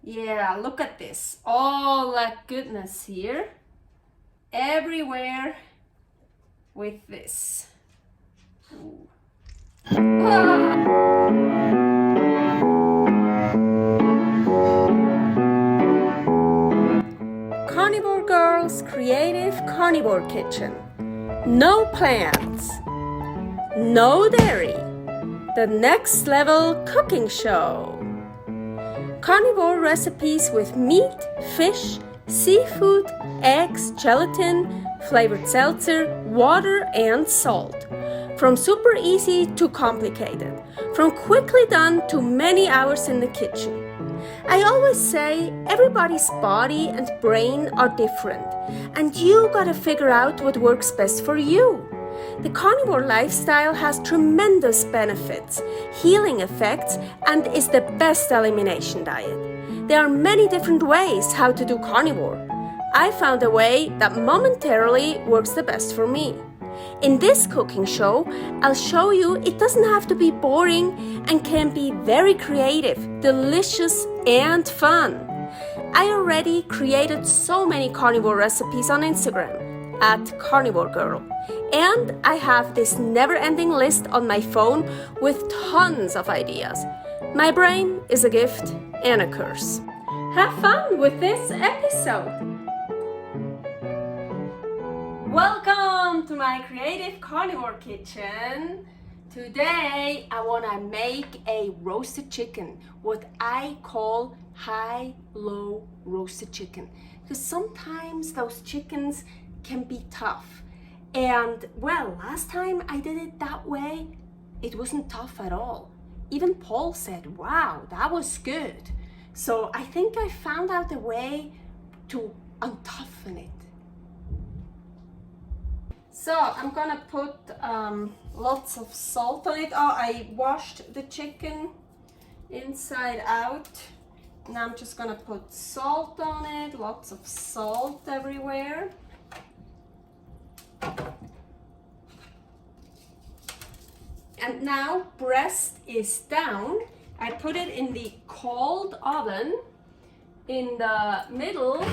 Yeah, look at this. All that goodness here. Everywhere with this. Ooh. Carnivore Girl's Creative Carnivore Kitchen. No plants, no dairy. The next level cooking show. Carnivore recipes with meat, fish, seafood, eggs, gelatin, flavored seltzer, water, and salt. From super easy to complicated. From quickly done to many hours in the kitchen. I always say everybody's body and brain are different, and you gotta figure out what works best for you. The carnivore lifestyle has tremendous benefits, healing effects, and is the best elimination diet. There are many different ways how to do carnivore. I found a way that momentarily works the best for me. In this cooking show, I'll show you it doesn't have to be boring and can be very creative, delicious, and fun. I already created so many carnivore recipes on Instagram at karnivorgirl, and I have this never-ending list on my phone with tons of ideas. My brain is a gift and a curse. Have fun with this episode! Welcome to my Creative Carnivore Kitchen. Today I want to make a roasted chicken, what I call high-low roasted chicken. Because sometimes those chickens can be tough. And well, last time I did it that way, it wasn't tough at all. Even Paul said, wow, that was good. So I think I found out a way to untoughen it. So I'm gonna put lots of salt on it. Oh, I washed the chicken inside out. Now I'm just gonna put salt on it, lots of salt everywhere. And now breast is down. I put it in the cold oven in the middle.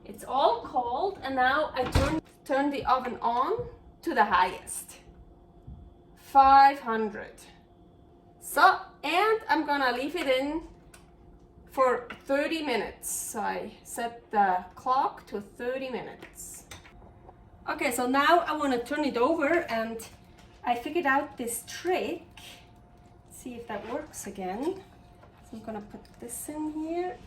It's all cold, and now I turn the oven on to the highest, 500. So, and I'm gonna leave it in for 30 minutes. So I set the clock to 30 minutes. Okay, so now I want to turn it over, and I figured out this trick. See if that works again. So I'm gonna put this in here.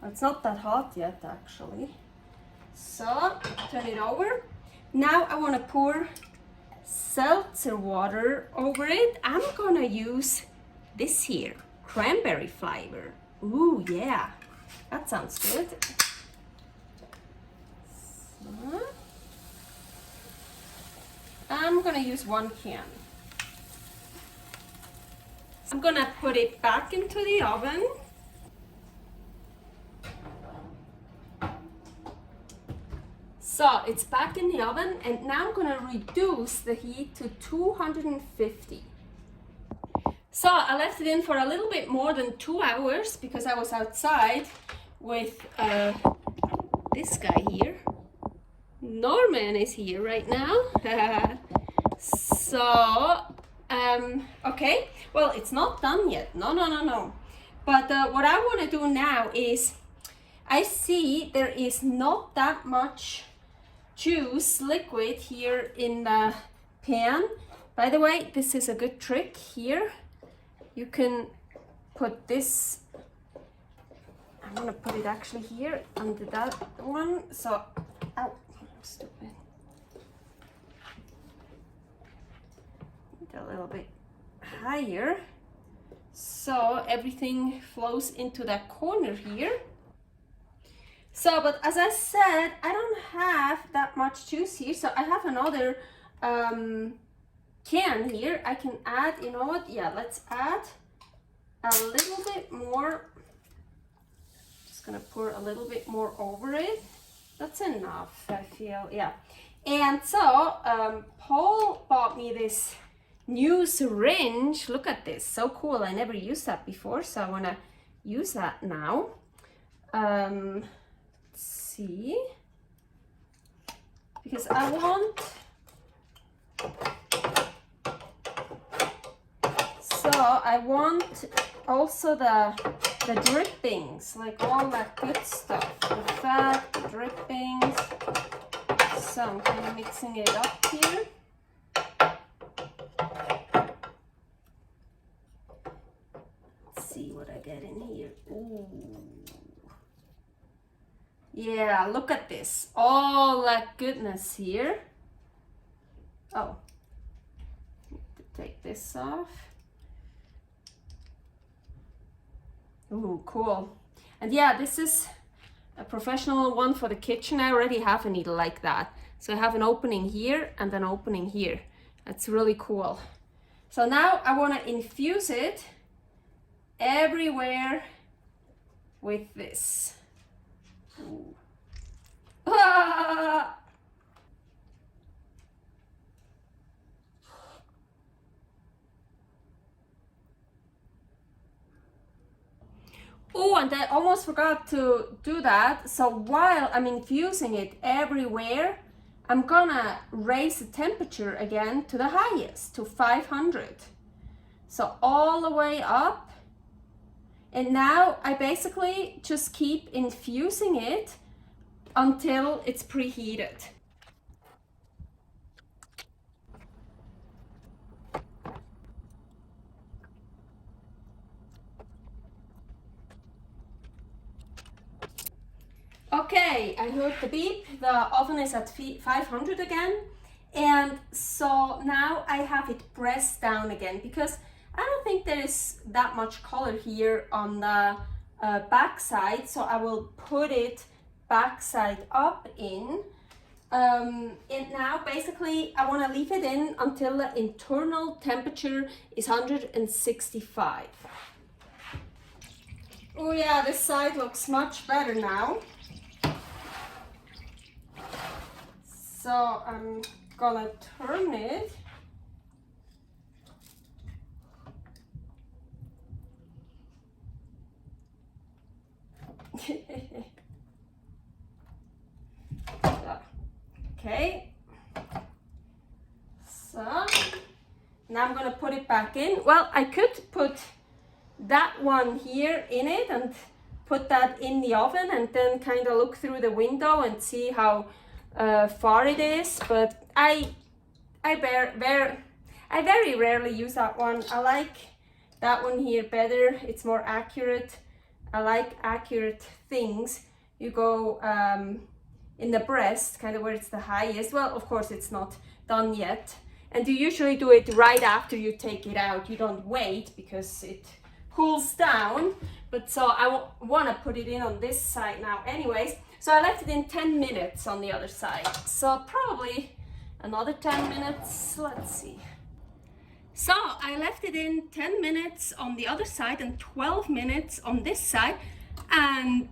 It's not that hot yet, actually. So, turn it over. Now I want to pour seltzer water over it. I'm gonna use this here, cranberry flavor. Ooh, yeah, that sounds good. So, I'm gonna use 1 can. I'm gonna put it back into the oven. So it's back in the oven, and now I'm gonna reduce the heat to 250. So I left it in for a little bit more than 2 hours because I was outside with this guy here. Norman is here right now. So, okay, well, it's not done yet. No. But what I want to do now is, I see there is not that much juice liquid here in the pan. By the way, this is a good trick here. You can put this, I'm gonna put it actually here under that one. So, ow, stupid. A little bit higher, so everything flows into that corner here. So, but as I said, I don't have that much juice here, so I have another can here. I can add, you know what, yeah, let's add a little bit more. Just gonna pour a little bit more over it. That's enough, I feel, yeah. And so Paul bought me this new syringe. Look at this, so cool. I never used that before, so I want to use that now. Let's see, because I want, also the drippings, like all that good stuff, the fat, the drippings. So I'm kind of mixing it up here. Let's see what I get in here. Ooh. Yeah, look at this, all that goodness here. Oh, need to take this off. Ooh, cool. And yeah, this is a professional one for the kitchen. I already have a needle like that. So I have an opening here and an opening here. That's really cool. So now I want to infuse it everywhere with this. Ooh. Ah! Oh, and I almost forgot to do that. So while I'm infusing it everywhere, I'm gonna raise the temperature again to the highest, to 500. So all the way up. And now I basically just keep infusing it until it's preheated. Okay, I heard the beep. The oven is at 500 again. And so now I have it pressed down again because I don't think there is that much color here on the back side. So I will put it backside up in. And now basically I want to leave it in until the internal temperature is 165. Oh yeah, this side looks much better now. So I'm gonna turn it. Okay. So now I'm gonna put it back in. Well, I could put that one here in it and put that in the oven and then kind of look through the window and see how far it is, but I very rarely use that one. I like that one here better. It's more accurate. I like accurate things. You go in the breast, kind of where it's the highest. Well, of course it's not done yet, and you usually do it right after you take it out. You don't wait because it cools down. But so I want to put it in on this side now anyways. So I left it in 10 minutes on the other side. So probably another 10 minutes, let's see. So I left it in 10 minutes on the other side and 12 minutes on this side, and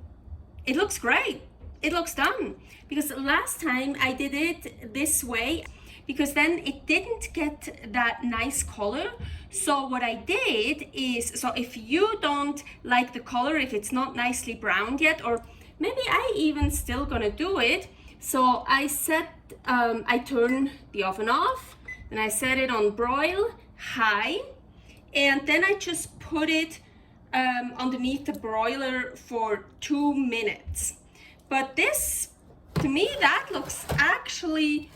it looks great. It looks done. Because last time I did it this way, because then it didn't get that nice color. So what I did is, so if you don't like the color, if it's not nicely browned yet, or maybe I even still gonna do it. So I turn the oven off, and I set it on broil high, and then I just put it underneath the broiler for 2 minutes. But this, to me, that looks actually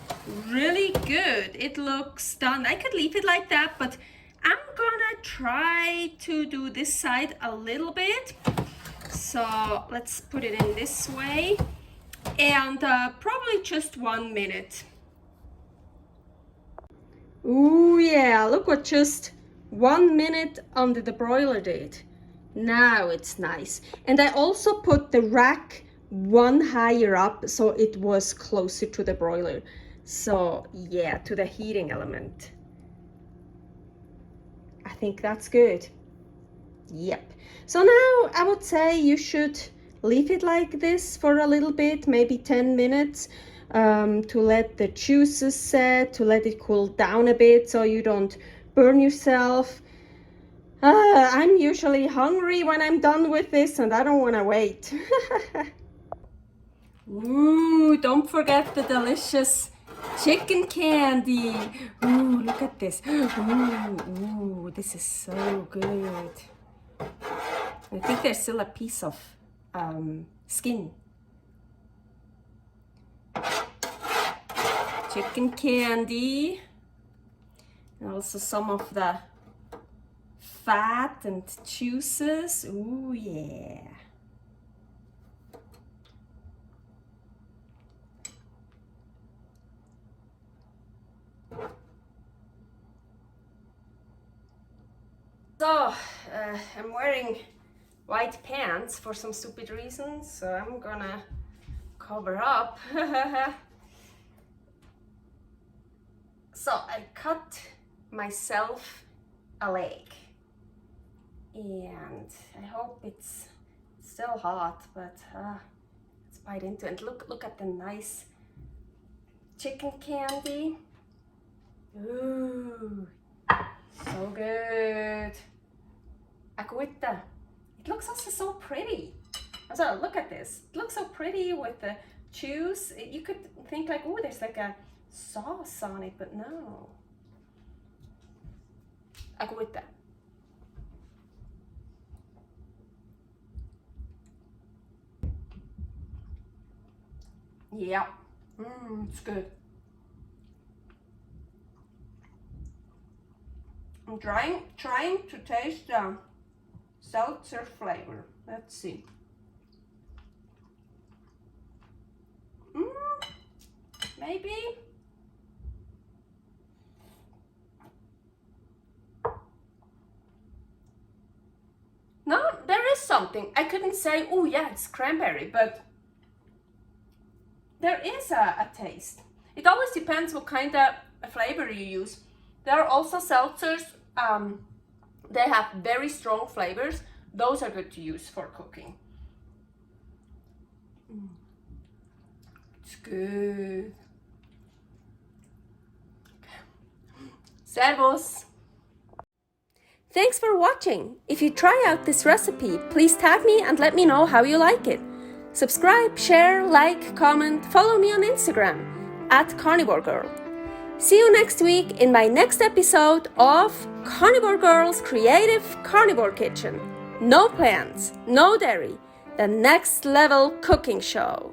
really good. It looks done. I could leave it like that, but I'm gonna try to do this side a little bit. So let's put it in this way, and probably just 1 minute. Ooh yeah, look what just 1 minute under the broiler did. Now it's nice. And I also put the rack one higher up so it was closer to the broiler. So yeah, to the heating element. I think that's good. Yep. So now I would say you should leave it like this for a little bit, maybe 10 minutes, to let the juices set, to let it cool down a bit so you don't burn yourself. I'm usually hungry when I'm done with this and I don't want to wait. Ooh, don't forget the delicious chicken candy. Ooh, look at this. Ooh, this is so good. I think there's still a piece of skin. Chicken candy. And also some of the fat and juices. Ooh, yeah. So, I'm wearing white pants for some stupid reasons, so I'm gonna cover up. So I cut myself a leg, and I hope it's still hot, but let's bite into it. Look at the nice chicken candy. Ooh, so good. Agüita. It looks also so pretty. So look at this. It looks so pretty with the juice. You could think like, oh, there's like a sauce on it, but no. Agüita. Yeah. It's good. I'm trying to taste the Seltzer flavor. Let's see. Maybe. No, there is something. I couldn't say, oh yeah, it's cranberry, but there is a taste. It always depends what kind of flavor you use. There are also seltzers, they have very strong flavors. Those are good to use for cooking. It's good. Servus! Thanks for watching. If you try out this recipe, please tag me and let me know how you like it. Subscribe, share, like, comment, follow me on Instagram @karnivorgirl. See you next week in my next episode of Carnivore Girl's Creative Carnivore Kitchen. No plants, no dairy, the next level cooking show.